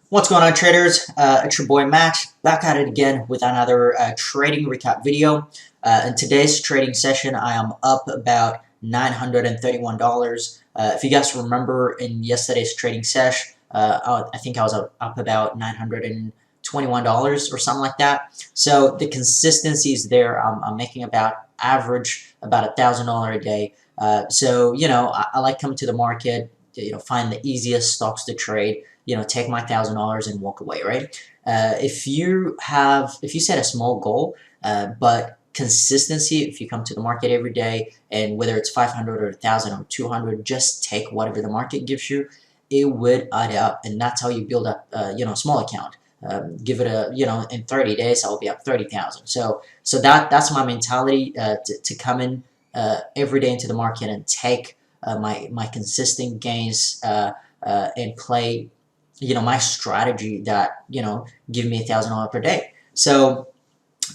What's going on, traders? It's your boy Max, back at it again with another trading recap video. In today's trading session, I am up about $931. If you guys remember in yesterday's trading sesh, I think I was up about $921 or something like that. So the consistency is there. I'm making about average about $1,000 a day. I like coming to the market, find the easiest stocks to trade, take my $1,000 and walk away, right? If you set a small goal, but consistency, if you come to the market every day, and whether it's 500 or 1,000 or 200, just take whatever the market gives you, it would add up, and that's how you build up, a small account. Give it in 30 days, I will be up 30,000. That's my mentality, to come in every day into the market and take my consistent gains, and play my strategy that give me $1,000 per day. So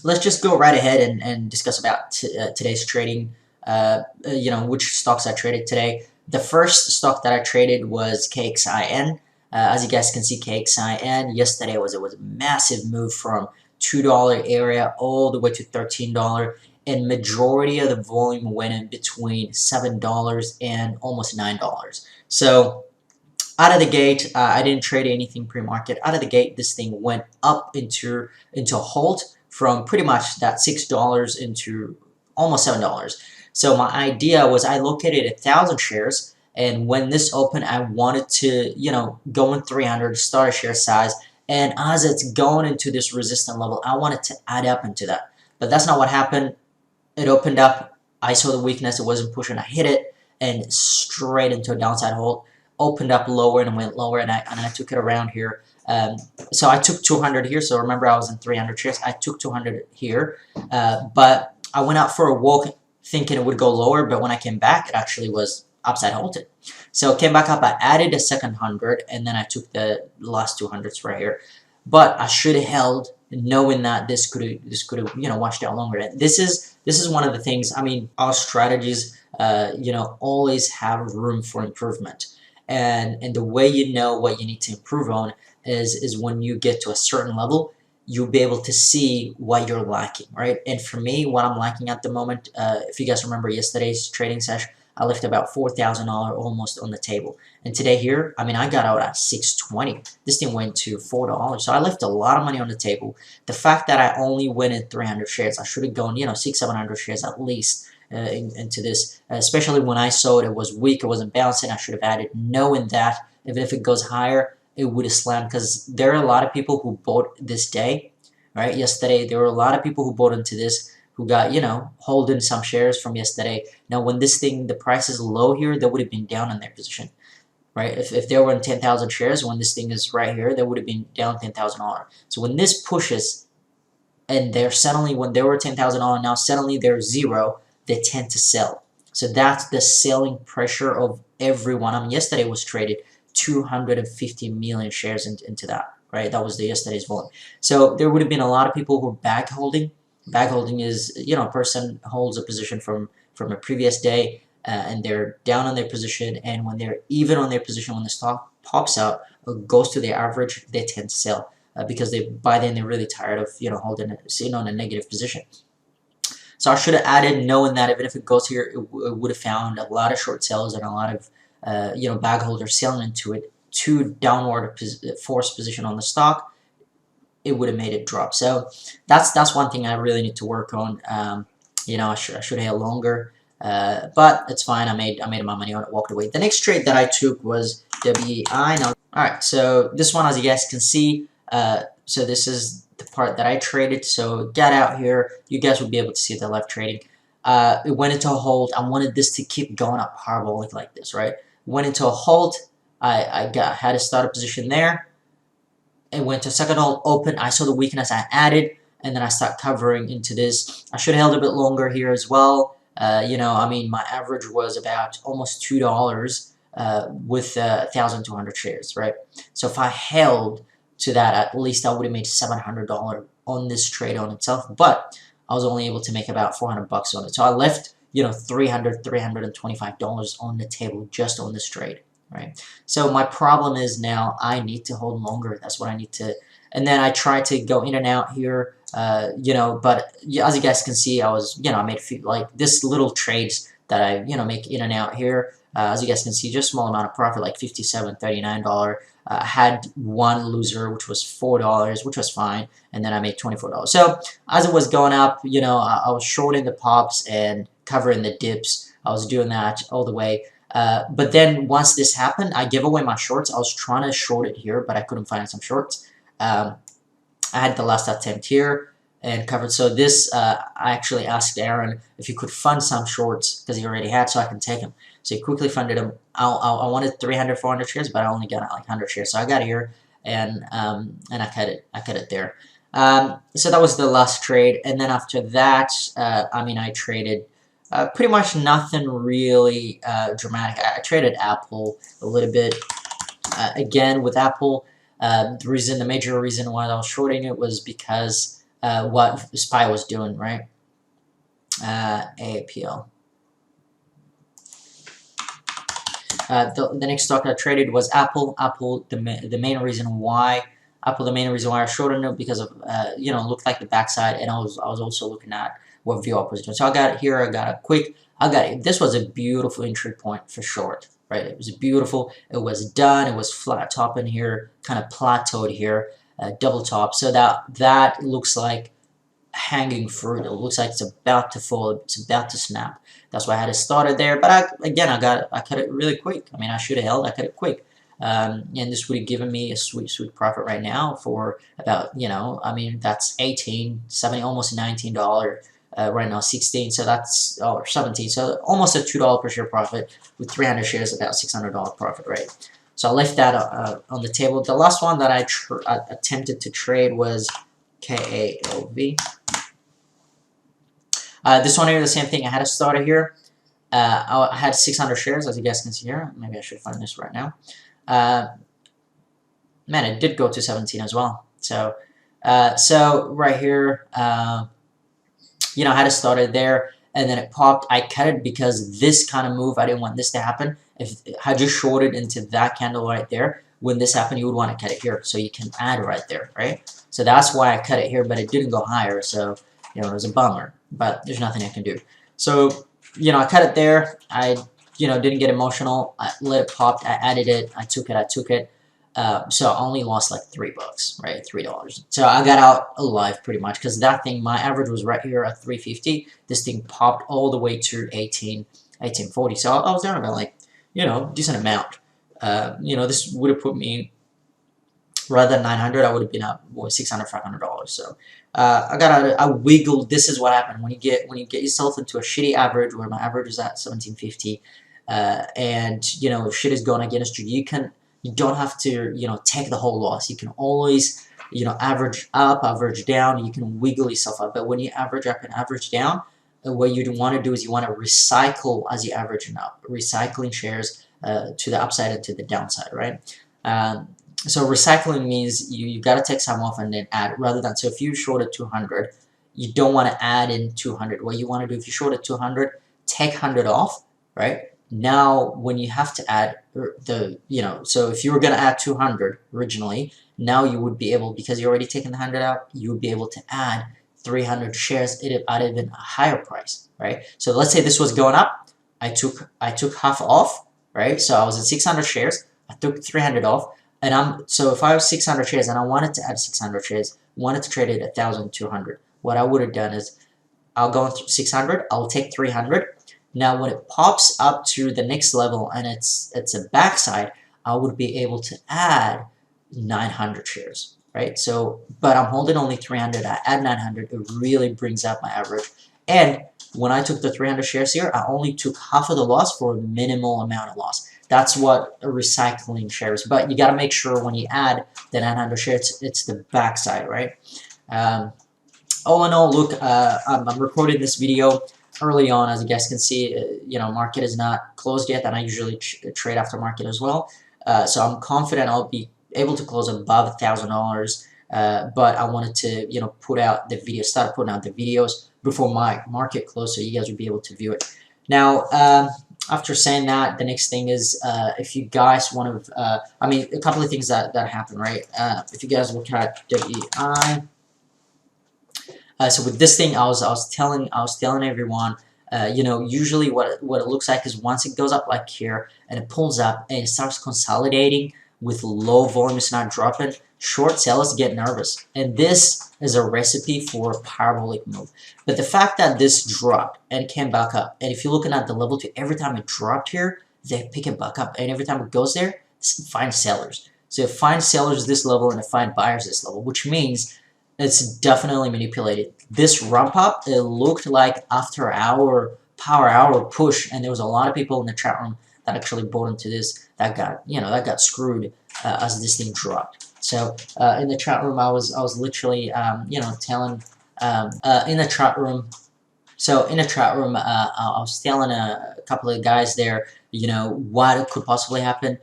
let's just go right ahead and discuss about today's trading. Which stocks I traded today. The first stock that I traded was KXIN. As you guys can see, KXIN yesterday was a massive move from $2 area all the way to $13, and majority of the volume went in between $7 and almost $9. So out of the gate, I didn't trade anything pre-market. Out of the gate, this thing went up into a halt from pretty much that $6 into almost $7. So my idea was I located 1,000 shares, and when this opened, I wanted to go in 300, start a share size, and as it's going into this resistance level, I wanted to add up into that. But that's not what happened. It opened up. I saw the weakness. It wasn't pushing. I hit it and straight into a downside hold. Opened up lower and went lower, and I took it around here. So I took 200 here. So remember, I was in 300 shares. I took 200 here, but I went out for a walk thinking it would go lower. But when I came back, it actually was upside halted. So it came back up. I added a second 100, and then I took the last 200s right here. But I should have held, knowing that this could have washed out longer. And this is one of the things. I mean, our strategies always have room for improvement. And the way you know what you need to improve on is when you get to a certain level, you'll be able to see what you're lacking, right? And for me, what I'm lacking at the moment, if you guys remember yesterday's trading session, I left about $4,000 almost on the table. And today here, I mean, I got out at 620. This thing went to $4. So I left a lot of money on the table. The fact that I only went in 300 shares, I should have gone, 700 shares at least. Into this, especially when I saw it was weak, it wasn't bouncing. I should have added, knowing that even if it goes higher, it would have slammed, because there are a lot of people who bought this day, right? Yesterday, there were a lot of people who bought into this, who got, holding some shares from yesterday. Now, when this thing, the price is low here, they would have been down in their position, right? If they were in 10,000 shares, when this thing is right here, they would have been down $10,000. So when this pushes, and they're suddenly, when they were $10,000, now suddenly they're zero, they tend to sell. So that's the selling pressure of everyone. I mean, yesterday was traded 250 million shares into that, right? That was the yesterday's volume. So there would have been a lot of people who are bag holding. Bag holding is, a person holds a position from a previous day, and they're down on their position, and when they're even on their position, when the stock pops out or goes to their average, they tend to sell, because by then they're really tired of sitting on a negative position. So I should have added, knowing that even if it goes here, it would have found a lot of short sales and a lot of bag holders selling into it to downward force position on the stock. It would have made it drop. So that's one thing I really need to work on. I should have longer, but it's fine. I made my money on it, walked away. The next trade that I took was WEI. Now, all right. So this one, as you guys can see, so this is the part that I traded. So got out here. You guys will be able to see the left trading. It went into a hold. I wanted this to keep going up parabolic like this, right? Went into a hold. I had a startup position there. It went to a second hold, open. I saw the weakness. I added, and then I start covering into this. I should have held a bit longer here as well. I mean, my average was about almost $2 with 1,200 shares, right? So if I held to that, at least I would have made $700 on this trade on itself, but I was only able to make about 400 bucks on it. So I left, $325 on the table just on this trade. right? So my problem is now I need to hold longer. That's what I need to, and then I try to go in and out here, you know, but yeah, as you guys can see, I was, you know, I made a few, like this little trades that I, you know, make in and out here. As you guys can see, just small amount of profit, like $57, $39. I had one loser, which was $4, which was fine, and then I made $24. So as it was going up, you know, I was shorting the pops and covering the dips. I was doing that all the way. But then once this happened, I gave away my shorts. I was trying to short it here, but I couldn't find some shorts. I had the last attempt here and covered. So this, I actually asked Aaron if he could fund some shorts because he already had, so I can take them. So he quickly funded them. I wanted 300, 400 shares, but I only got like 100 shares. So I got here and I cut it. I cut it there. So that was the last trade, and then after that, I mean, I traded pretty much nothing really dramatic. I traded Apple a little bit. Again, with Apple, the major reason why I was shorting it was because what SPY was doing, right? AAPL. The next stock I traded was Apple. Apple, the main reason why I was shorting it because of you know, looked like the backside, and I was also looking at what VWAP was doing. So I got here. This was a beautiful entry point for short, right? It was beautiful. It was done. It was flat top in here, kind of plateaued here, double top. So that looks like hanging fruit. It looks like it's about to fall. It's about to snap. That's why I had it started there. But I cut it really quick. I mean, I should have held. I cut it quick. And this would have given me a sweet profit right now for about, you know, I mean, that's 18, 70, almost $19. Right now 16, so that's, or 17, so almost a $2 per share profit with 300 shares, about $600 profit, right? So I left that on the table. The last one that I attempted to trade was KALV. This one here, the same thing. I had a starter here. I had 600 shares, as you guys can see here. Maybe I should find this right now. Man, it did go to 17 as well. So, so right here, you know, I had it started there, and then it popped. I cut it because this kind of move, I didn't want this to happen. If I just shorted into that candle right there, when this happened, you would want to cut it here, so you can add right there, right? So that's why I cut it here, but it didn't go higher, so, you know, it was a bummer, but there's nothing I can do. So, you know, I cut it there. I, you know, didn't get emotional. I let it pop. I added it. I took it. So I only lost like $3, right? $3. So I got out alive pretty much because that thing, my average was right here at 350. This thing popped all the way to 1840. So I was down about like, you know, decent amount. You know, this would have put me, rather than 900, I would have been up $600, $500. So I got out. I wiggled. This is what happened when you get yourself into a shitty average, where my average is at 1750, and you know shit is going against you. You don't have to, you know, take the whole loss. You can always, you know, average up, average down. You can wiggle yourself up. But when you average up and average down, what you want to do is you want to recycle as you average up, recycling shares to the upside and to the downside, right? So recycling means you got to take some off and then add, rather than, so if you shorted 200, you don't want to add in 200. What you want to do, if you shorted 200, take 100 off, right? Now, when you have to add the, you know, so if you were going to add 200 originally, now you would be able, because you already taken the 100 out, you would be able to add 300 shares at even a higher price, right? So let's say this was going up, I took half off, right? So I was at 600 shares, I took 300 off, and so if I have 600 shares and I wanted to add 600 shares, wanted to trade it at 1,200, what I would have done is I'll go into 600, I'll take 300. Now, when it pops up to the next level and it's a backside, I would be able to add 900 shares, right? So, but I'm holding only 300. I add 900. It really brings up my average. And when I took the 300 shares here, I only took half of the loss for a minimal amount of loss. That's what a recycling shares. But you got to make sure when you add the 900 shares, it's the backside, right? All in all, look, I'm recording this video early on, as you guys can see. You know, market is not closed yet, and I usually trade after market as well. So I'm confident I'll be able to close above $1,000. But I wanted to, you know, start putting out the videos before my market close, so you guys would be able to view it. Now, After saying that, the next thing is if you guys want to, I mean, a couple of things that happen, right? If you guys look at WEI, so with this thing, I was telling everyone, you know, usually what it looks like is once it goes up like here and it pulls up and it starts consolidating with low volume, it's not dropping. Short sellers get nervous, and this is a recipe for a parabolic move. But the fact that this dropped and came back up, and if you're looking at the level 2, every time it dropped here, they pick it back up, and every time it goes there, find sellers. So find sellers this level and find buyers this level, which means it's definitely manipulated. This ramp up, it looked like after our power hour push, and there was a lot of people in the chat room that actually bought into this. That got screwed as this thing dropped. So in the chat room, I was literally telling in the chat room. So in the chat room, I was telling a couple of guys there, you know, what could possibly happen.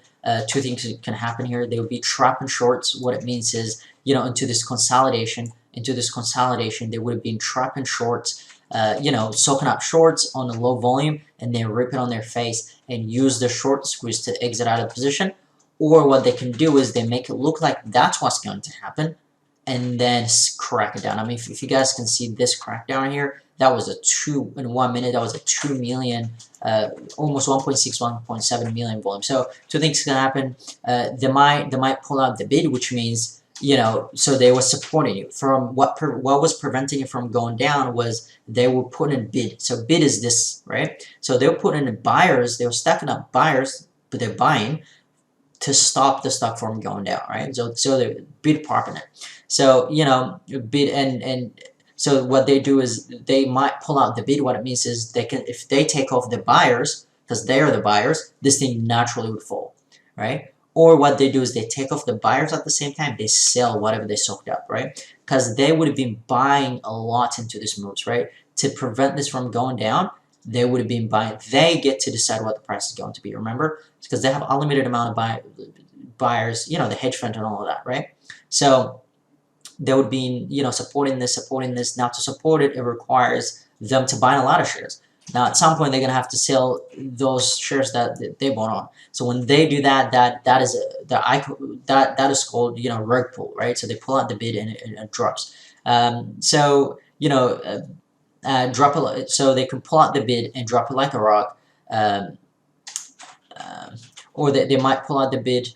Two things can happen here. They would be trap and shorts. What it means is, you know, into this consolidation, they would have been trap and shorts, you know, soaking up shorts on a low volume, and then rip it on their face and use the short squeeze to exit out of position. Or what they can do is they make it look like that's what's going to happen, and then crack it down. I mean, if you guys can see this crackdown here, that was a 2 in 1 minute. That was a 2 million, almost 1.6, 1.7 million volume. So two things can happen. They might pull out the bid, which means, you know, so they were supporting you. From what was preventing it from going down was they were putting in bid. So bid is this, right? So they were putting in buyers. They were stacking up buyers, but they're buying to stop the stock from going down, right? So they bid popping it. So, you know, bid and so what they do is they might pull out the bid. What it means is they can, if they take off the buyers, because they are the buyers, this thing naturally would fall, right? Or what they do is they take off the buyers at the same time, they sell whatever they soaked up, right? Because they would have been buying a lot into this moves, right? To prevent this from going down, they would have been buying. They get to decide what the price is going to be, remember? Because they have a limited amount of buyers, you know, the hedge fund and all of that, right? So they would be, you know, supporting this. Now to support it, it requires them to buy a lot of shares. Now at some point they're gonna have to sell those shares that they bought on. So when they do that, that is called, you know, rug pull, right? So they pull out the bid and it drops. So you know, so they can pull out the bid and drop it like a rock, or they might pull out the bid.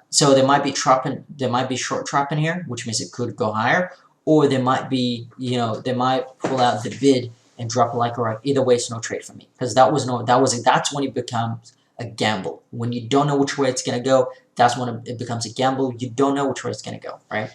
So they might be trapping, they might be short trapping here, which means it could go higher, or they might be, you know, they might pull out the bid and drop it like a rock. Either way, it's no trade for me, because that's when it becomes a gamble. When you don't know which way it's gonna go, that's when it becomes a gamble. You don't know which way it's gonna go, right?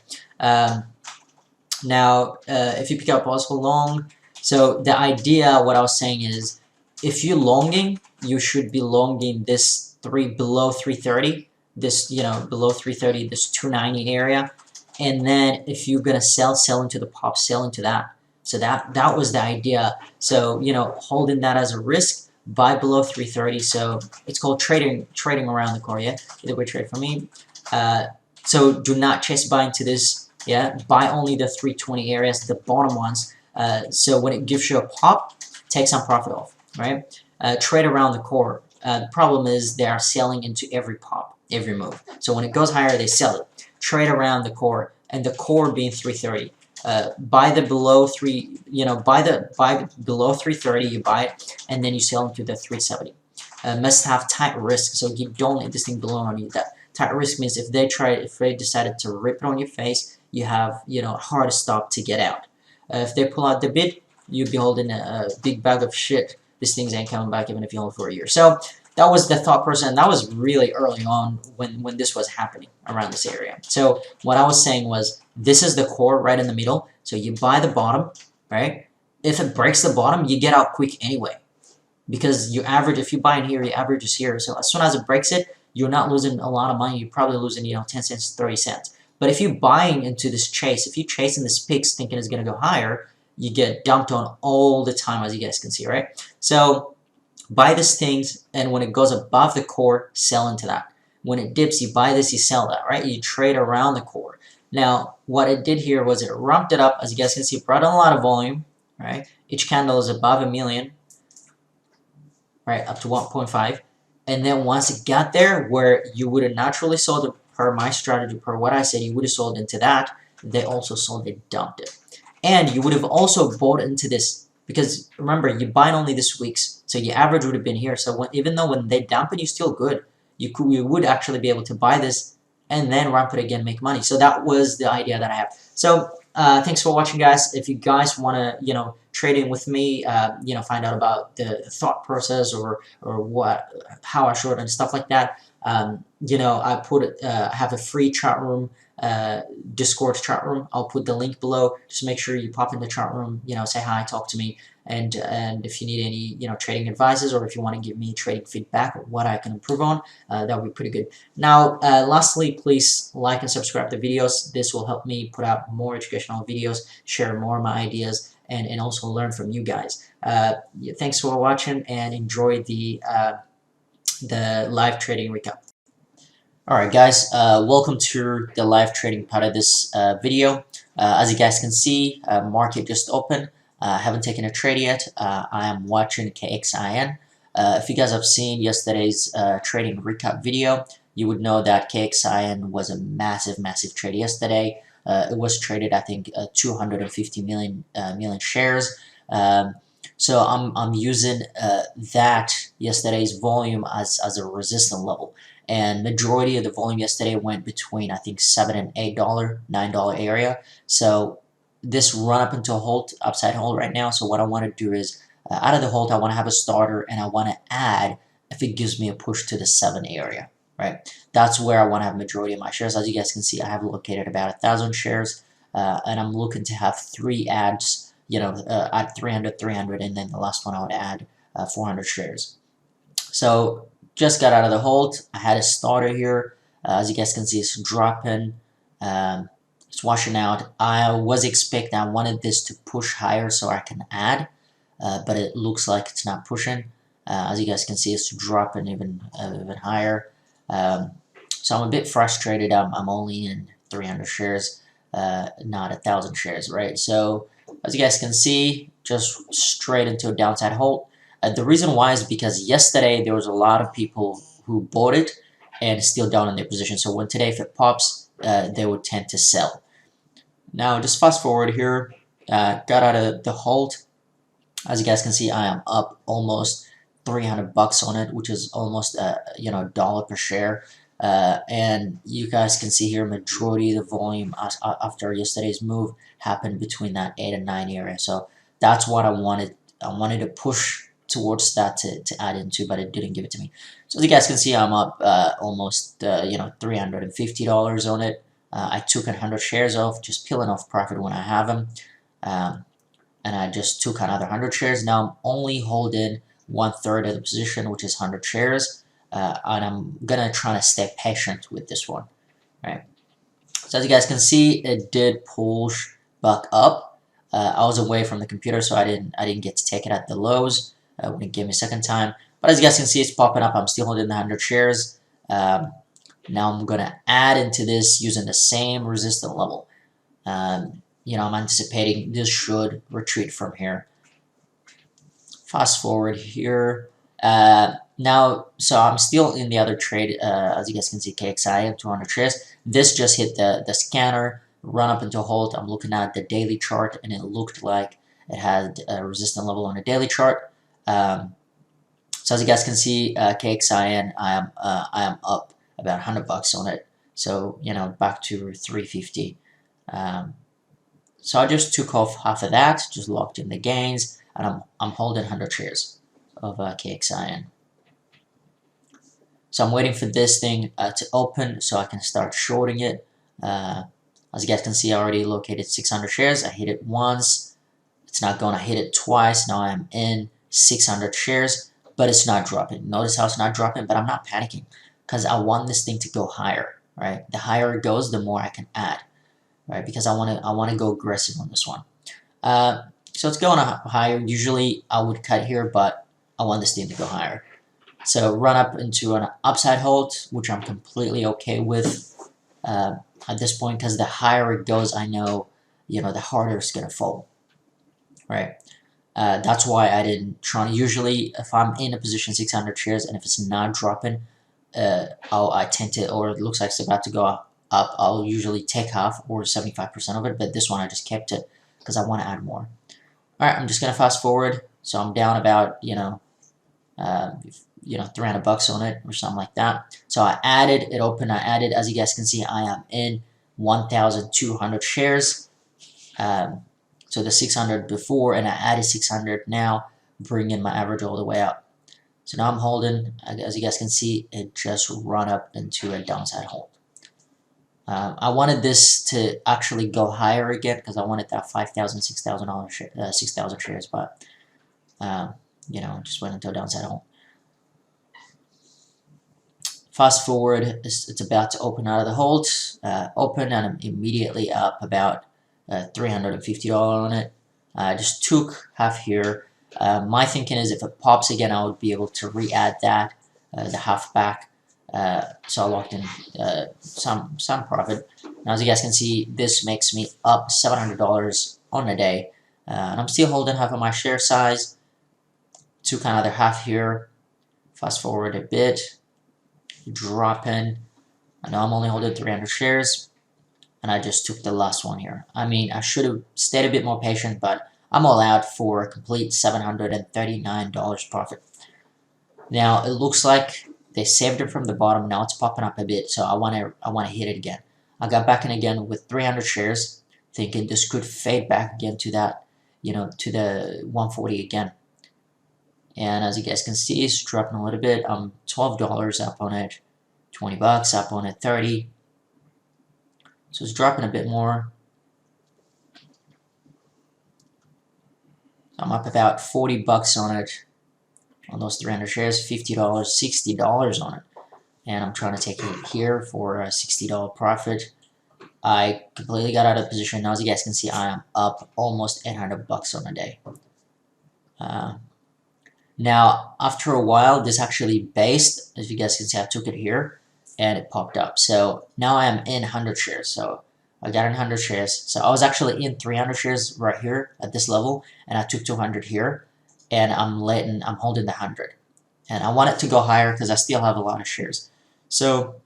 Now, if you pick up also long, so the idea, what I was saying is, if you're longing, you should be longing this below 330. This, you know, below 330, this 290 area, and then if you're gonna sell into the pop, sell into that. So that was the idea. So, you know, holding that as a risk, buy below 330. So it's called trading around the core. Yeah, either way, trade for me. So do not chase buy into this. Yeah, buy only the 320 areas, the bottom ones. So when it gives you a pop, take some profit off. Right. Trade around the core. The problem is they are selling into every pop, every move. So when it goes higher, they sell it. Trade around the core, and the core being 330. Buy the below buy below 330. You buy it, and then you sell into the 370. Must have tight risk, so you don't let this thing blow on you. That tight risk means if they decided to rip it on your face, you have, you know, a hard stop to get out. If they pull out the bid, you'd be holding a big bag of shit. These things ain't coming back even if you hold for a year. So that was the thought process, and that was really early on when this was happening around this area. So what I was saying was, this is the core right in the middle. So you buy the bottom, right? If it breaks the bottom, you get out quick anyway, because you average. If you buy in here, your average is here. So as soon as it breaks it, you're not losing a lot of money. You're probably losing, you know, 10 cents, 30 cents. But if you're buying into this chase, if you're chasing this picks thinking it's going to go higher, you get dumped on all the time, as you guys can see, right? So buy these things, and when it goes above the core, sell into that. When it dips, you buy this, you sell that, right? You trade around the core. Now, what it did here was it ramped it up, as you guys can see, brought in a lot of volume, right? Each candle is above 1 million. right, up to 1.5. And then once it got there, where you would have naturally sold it per my strategy, per what I said, you would have sold into that. They also sold, they dumped it. And you would have also bought into this, because remember, you buying only this week's, so your average would have been here. So even though when they dump it, you're still good. You would actually be able to buy this and then ramp it again, make money. So that was the idea that I have. So thanks for watching, guys. If you guys want to, trade in with me, find out about the thought process or how I short and stuff like that. I have a free chat room, Discord chat room. I'll put the link below. Just make sure you pop in the chat room. Say hi, talk to me. And if you need any trading advices, or if you want to give me trading feedback or what I can improve on, that would be pretty good. Now lastly, please like and subscribe to videos. This will help me put out more educational videos, share more of my ideas, and also learn from you guys. Thanks for watching, and enjoy the live trading recap. Alright guys, welcome to the live trading part of this video. As you guys can see, market just opened. I haven't taken a trade yet. I am watching KXIN. If you guys have seen yesterday's trading recap video, you would know that KXIN was a massive trade yesterday. It was traded, I think, 250 million shares. So I'm using that yesterday's volume as a resistance level. And majority of the volume yesterday went between, I think, $7 and $8, $9 area. So this run up into a hold, upside hold right now. So what I want to do is, out of the hold, I want to have a starter, and I want to add if it gives me a push to the 7 area, right? That's where I want to have majority of my shares. As you guys can see, I have located about 1,000 shares, and I'm looking to have 3 adds, add 300, and then the last one I would add 400 shares. So just got out of the hold. I had a starter here. As you guys can see, it's dropping. It's washing out. I was expecting, I wanted this to push higher so I can add, but it looks like it's not pushing. As you guys can see, it's dropping even higher. So I'm a bit frustrated. I'm only in 300 shares, not 1,000 shares, right? So as you guys can see, just straight into a downside hold. The reason why is because yesterday there was a lot of people who bought it and still down in their position. So when today, if it pops, they would tend to sell. Now just fast forward here, got out of the hold. As you guys can see, I am up almost 300 bucks on it, which is almost $1 per share. And you guys can see here, majority of the volume after yesterday's move happened between that 8 and 9 area. So that's what I wanted. I wanted to push towards that to add into, but it didn't give it to me. So as you guys can see, I'm up almost $350 on it. I took 100 shares off, just peeling off profit when I have them, and I just took another 100 shares. Now I'm only holding 1/3 of the position, which is 100 shares, and I'm gonna try to stay patient with this one, right? So as you guys can see, it did push back up. I was away from the computer, so I didn't get to take it at the lows. When it gave me a second time. But as you guys can see, it's popping up. I'm still holding the 100 shares. Now I'm going to add into this using the same resistance level. I'm anticipating this should retreat from here. Fast forward here. Now, so I'm still in the other trade. As you guys can see, KXI 200 shares. This just hit the scanner, run up into a hold. I'm looking at the daily chart, and it looked like it had a resistance level on the daily chart. So as you guys can see, KXIN, I am up about 100 bucks on it. So back to 350. So I just took off half of that, just locked in the gains, and I'm holding 100 shares of KXIN. So I'm waiting for this thing to open so I can start shorting it. As you guys can see, I already located 600 shares. I hit it once. It's not going. I hit it twice. Now I'm in 600 shares, but it's not dropping. Notice how it's not dropping, but I'm not panicking because I want this thing to go higher, right? The higher it goes, the more I can add, right? Because I want to go aggressive on this one. So it's going higher. Usually I would cut here, but I want this thing to go higher. So run up into an upside hold, which I'm completely okay with at this point, because the higher it goes, I know, the harder it's gonna fall, right? That's why I didn't try. Usually, if I'm in a position 600 shares and if it's not dropping, I tend to, or it looks like it's about to go up, I'll usually take half or 75% of it. But this one I just kept it because I want to add more. All right, I'm just gonna fast forward. So I'm down about uh, 300 bucks on it or something like that. So I added it open. I added, as you guys can see, I am in 1,200 shares. So the 600 before, and I added 600 now, bringing my average all the way up. So now I'm holding. As you guys can see, it just run up into a downside hold. I wanted this to actually go higher again because I wanted that $5,000, $6,000, 6,000 shares, but just went into a downside hold. Fast forward, it's about to open out of the hold. Open, and I'm immediately up about $350 on it. I just took half here. My thinking is if it pops again, I would be able to re-add that, the half back. So I locked in some profit. Now, as you guys can see, this makes me up $700 on a day. And I'm still holding half of my share size. Took another half here. Fast forward a bit. Drop in. I know I'm only holding 300 shares. And I just took the last one here. I mean, I should have stayed a bit more patient, but I'm all out for a complete $739 profit. Now, it looks like they saved it from the bottom. Now it's popping up a bit, so I want to hit it again. I got back in again with 300 shares, thinking this could fade back again to that, to the 140 again. And as you guys can see, it's dropping a little bit. I'm $12 up on it, 20 bucks up on it, 30. So it's dropping a bit more. I'm up about 40 bucks on it, on those 300 shares, $50, $60 on it. And I'm trying to take it here for a $60 profit. I completely got out of position. Now, as you guys can see, I am up almost 800 bucks on a day. Now, after a while, this actually based. As you guys can see, I took it here, and it popped up. So now I am in 100 shares. So I got in 100 shares. So I was actually in 300 shares right here at this level, and I took 200 here, and I'm holding the 100. And I want it to go higher because I still have a lot of shares. So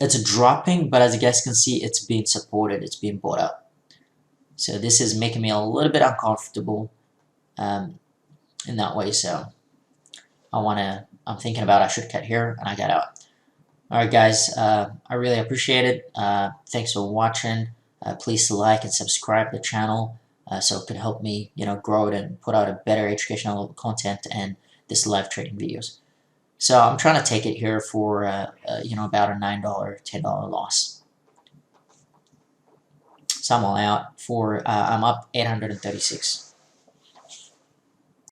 it's dropping, but as you guys can see, it's being supported. It's being bought up. So this is making me a little bit uncomfortable in that way. So I'm thinking about I should cut here, and I got out. Alright guys, I really appreciate it. Thanks for watching. Please like and subscribe to the channel so it can help me grow it and put out a better educational content and this live trading videos. So I'm trying to take it here for about a $9, $10 loss. So I'm all out for I'm up 836.